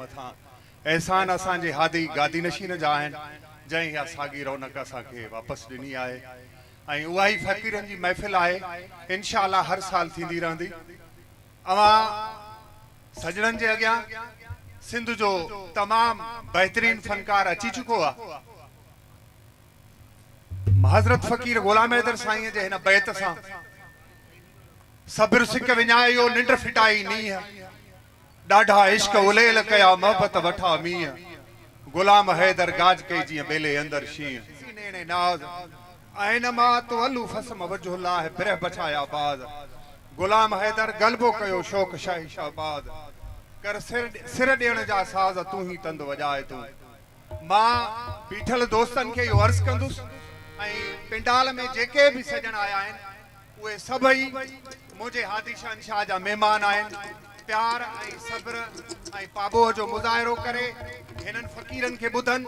मथा एहसान असांजे हादी गादी नशीन जा आहिनि जंहिं इहा साॻी रौनक असांखे वापसि ॾिनी आहे ऐं उहा ई फ़क़ीरनि जी महफ़िल आहे इंशाअल्लाह हर साल थींदी रहंदी। अवां सजणनि जे अॻियां सिंध जो तमामु बहितरीन फनकार अची चुको आहे। हज़रत फ़कीर ग़ुलाम हैदर साईं जे हिन बैत सां सब्र सिक विञायो निंड फिटाई नीह ॾाढा इश्क उलेल कया मोहबत वठा मीह ग़ुलाम हैदर गाज कई जीअं बेले अंदर शींह सीने ने नाज़ ऐनमा तवल्लु फस्म वजहुल्लाह बिरह बचाया बाज़ ग़ुलाम हैदर गलबो कयो शौक़ शाही शाहबाद कर सिर ॾियण जा साज़ तूं ही तंद वॼाए तूं। मां बीठल दोस्तनि खे इहो अर्ज़ु कंदुसि ऐं पिंडाल में जेके बि सजण आया आहिनि उहे सभई मुंहिंजे हादी शहनशाह जा महिमान आहिनि। प्यार ऐं सब्र ऐं पाबोह जो मुज़ाहिरो करे हिननि फ़क़ीरनि खे ॿुधनि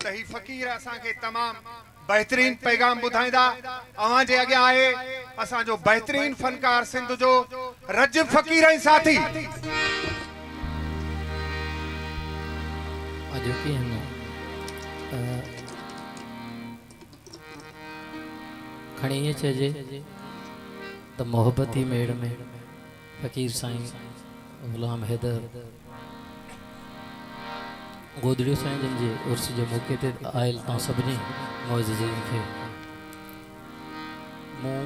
त ही फ़क़ीर असांखे तमामु बहितरीन पैगाम ॿुधाईंदा। अव्हां जे अॻियां आहे असांजो बहितरीन फनकार सिंध जो रज फ़क़ीर ऐं साथी। खणी ईअं चइजे त मोहबती मेड़ में फ़क़ीर साईं ग़ुलाम हैदर गोदड़ियो साईं जिन जे उर्स जे मौक़े ते आयल तव्हां सभिनी मुअज़्ज़िज़ीन खे मूं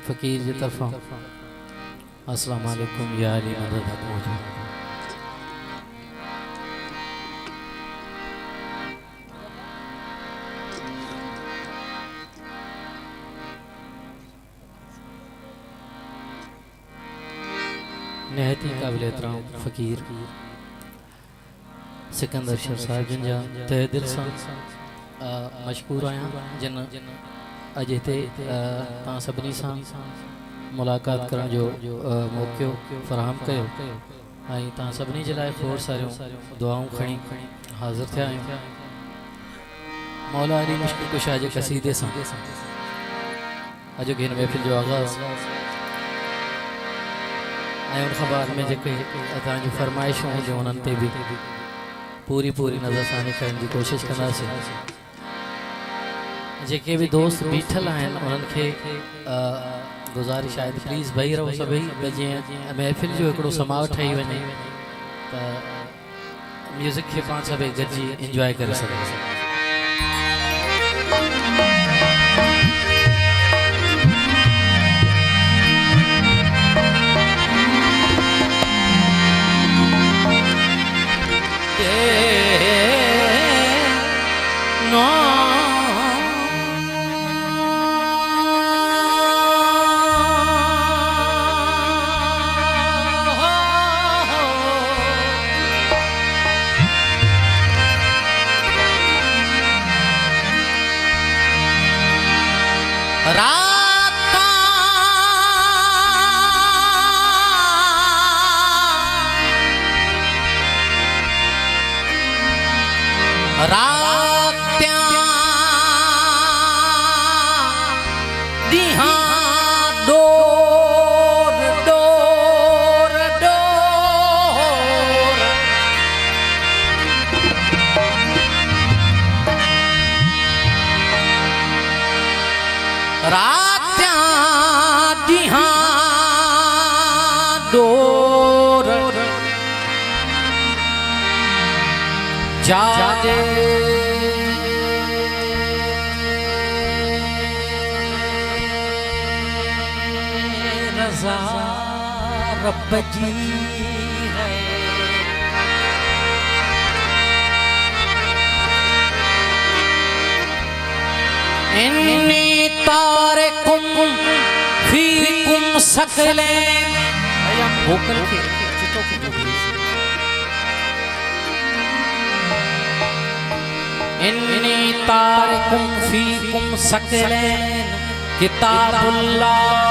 फ़क़ीर जे तरफ़ां अस्सलामु अलैकुम या अली मदद पहुंचो। नहायत ही काबिल एहतराम फ़क़ीर सिकंदर शर साहिब जिन जा तहे दिल सां मशकूर आहियां जिन अॼु हिते तव्हां सभिनी सां मुलाक़ात करण जो मौक़ो फ़राहम कयो ऐं तव्हां सभिनी जे लाइ खोड़ सारियूं दुआऊं खणी हाज़िर थिया आहियूं। मौला अली मुश्किल कुशा जे क़सीदे सां अॼु हिन महफ़िल जो आगाज़ ऐं उन खां बाद में जेके तव्हांजूं फरमाइशूं हूंदियूं उन्हनि ते बि पूरी नज़र सां करण जी कोशिशि कंदासीं। जेके बि दोस्त बीठल आहिनि उन्हनि खे गुज़ारिश आहे त प्लीज़ भई रहो सभई त जीअं महफ़िल जो हिकिड़ो समाव ठही वञे त म्यूज़िक खे पाण सभई गॾिजी इंजॉय करे सघूं। जाजे रज़ा रब जी है इन्नी तारिकुम फीकुम सकलैन वोकल के चितो को इन्नी तारिकुम फीकुम सकलैन किताबुल्लाह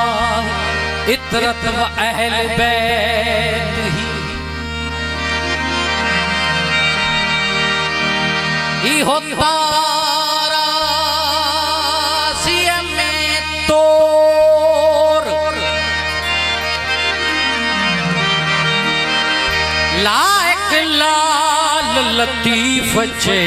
इतरत व अहल बैत ही होता लाइक ला लाल लतीफ चे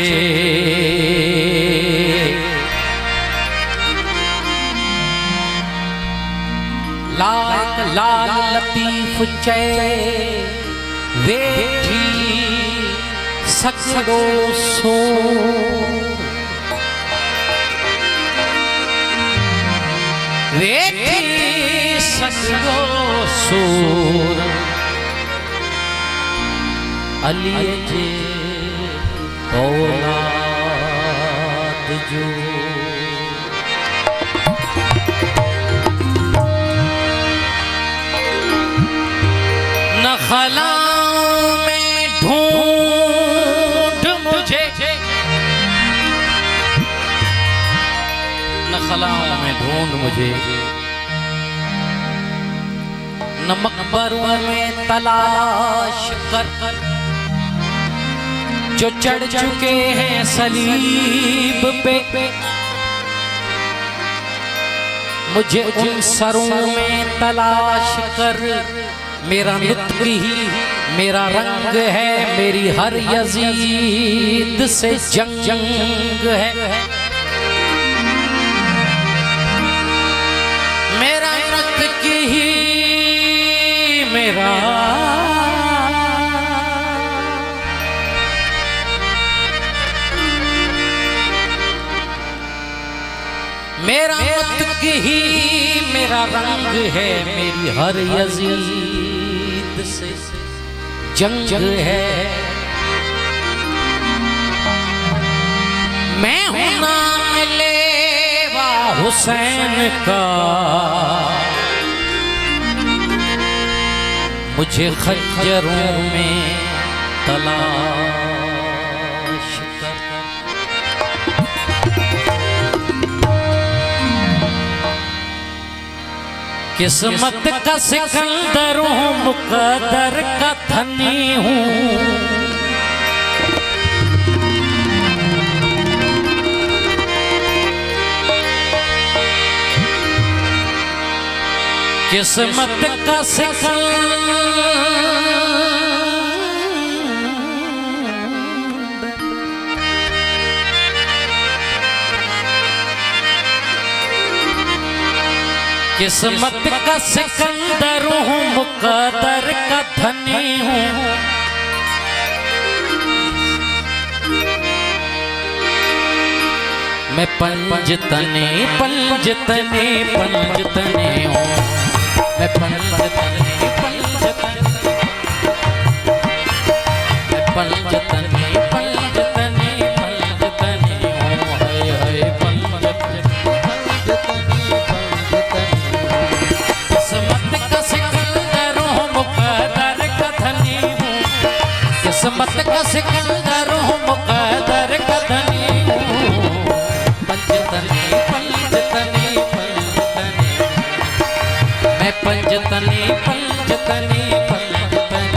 लाल लतीफ चे वेठी सकड़ो सो वेठी सकड़ो सूर अली जे औलाद जो नखलाओं में ढूंढ मुझे नखलाओं में ढूंढ मुझे नमक बरुआ में तलाश कर जो चढ़ चुके हैं सलीब पे मुझे उन सरों में तलाश कर मेरा नुत्क ही मेरा रंग है मेरी हर यजीद से जंग है मेरा नुत्क ही मेरा मेरा नुत्क ही मेरा रंग है मेरी हर यजीद से जंग है मैं हूं नाम लेवा हुसैन का मुझे खंजरों में तलाश कर किस्मत का सिकंदर हूँ मुकद्दर का धनी हूँ किस्मत का किस्मत का सिकंदर हूँ मुकद्दर का धनी हूँ मैं पंजतने पंजतने पंजतने हूँ मैं पंजतने पंजतने मैं पंजतने पंजतने पंजतने हूँ हाय हाय पंजतने किस्मत का सिकंदर हूँ मुकद्दर का धनी हूँ किस्मत का सिकंदर हूँ मुकद्दर का धनी हूँ पंजतने पंजतने पंजतने मैं पंजतने पंजतने पंजतने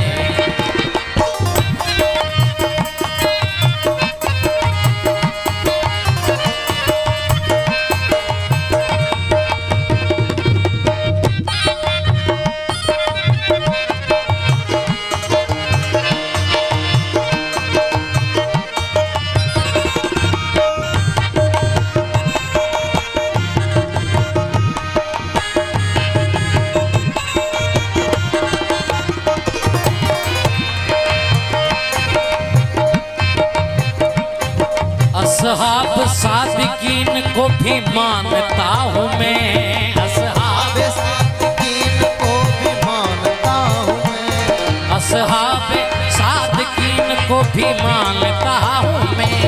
असहाब सादिकीन को भी मानता हूँ मैं असहाब सादिकीन को भी मानता हूँ मैं असहाब सादिकीन को भी मानता हूँ मैं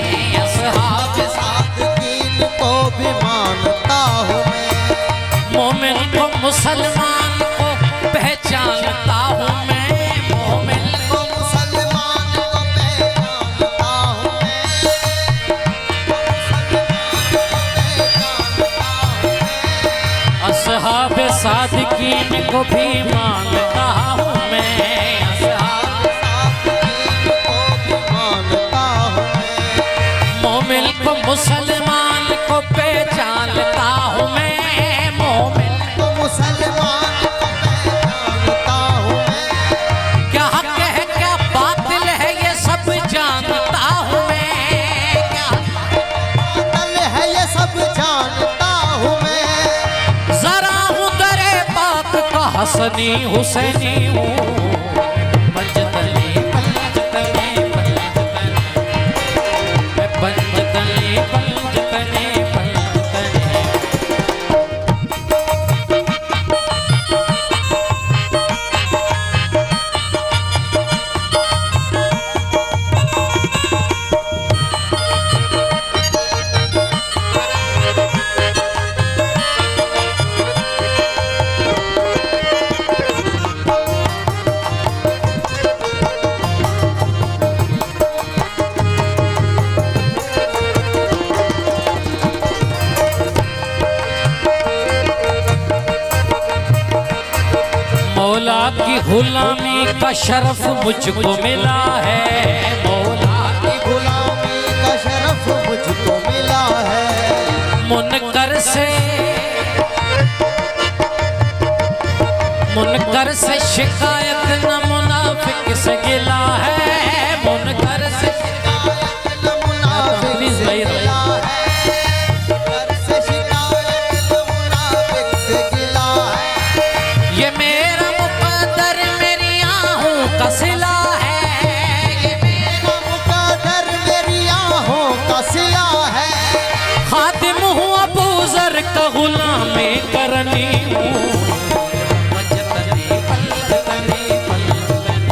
असहाब सादिकीन को भी मानता हूँ मैं मोमिन को मुसलमान को पहचानता हूँ मैं मोमिन को मुसलमान को पहचानता हूँ मैं असहाब सादिकीन को भी मानता हूँ मैं असहाब सादिकीन को भी मानता हूँ मैं मोमिन को मुसलमान को पहचानता हूँ मैं मोमिन को मुसलमान को पहचानता हूँ मैं क्या हक है क्या बातिल है ये सब जान हसनी हुसैनी हूँ पंजतने पंजतने पंजतने पंजतने पंजतने पंजतने। मौला की गुलामी का शरफ मुझको मिला है, मौला की गुलामी का शरफ मुझको मिला है। मुनकर से शिकायत न मुनाफिक से गिला है, मुनकर से शिकायत न मुनाफिक से गिला है। मुनकर से शिकायत न मुनाफिक से गिला है। ये मेरा मुकद्दर मेरी आहों का सिला है, ये मेरा मुकद्दर मेरी आहों का सिला है। खातिम हूँ अबू ज़र का गुलामी करनी हूँ पंजतने पंजतने पंजतने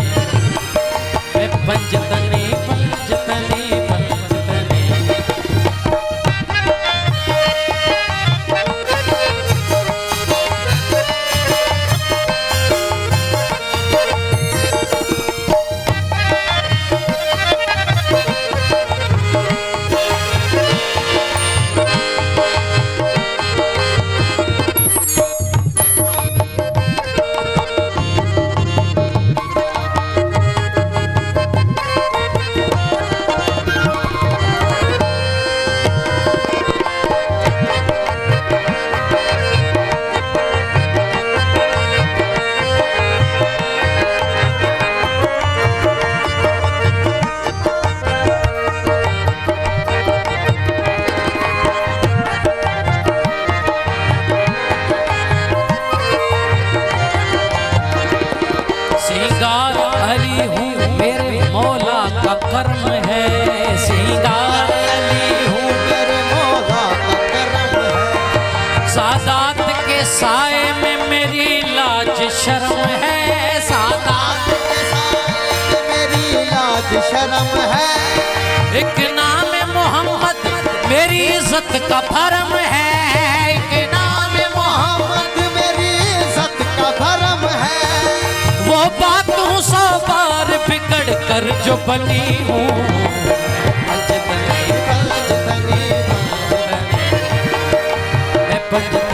पंजतने पंजतने पंजतने। सिंगार अली हूँ मेरे मौला का कर्म है, सिंगार अली हूँ मेरे मौला का करम है। सादात के साए में मेरी लाज शर्म है, सादात के साए में मेरी लाज शर्म है। एक नाम मोहम्मद मेरी इज्जत का भरम है, एक नाम मोहम्मद मेरी इज्जत का भरम है। वो बात हूँ 100 बार बिगड़ कर जो बनी हूँ पंजतने पंजतने पंजतने पंजतने।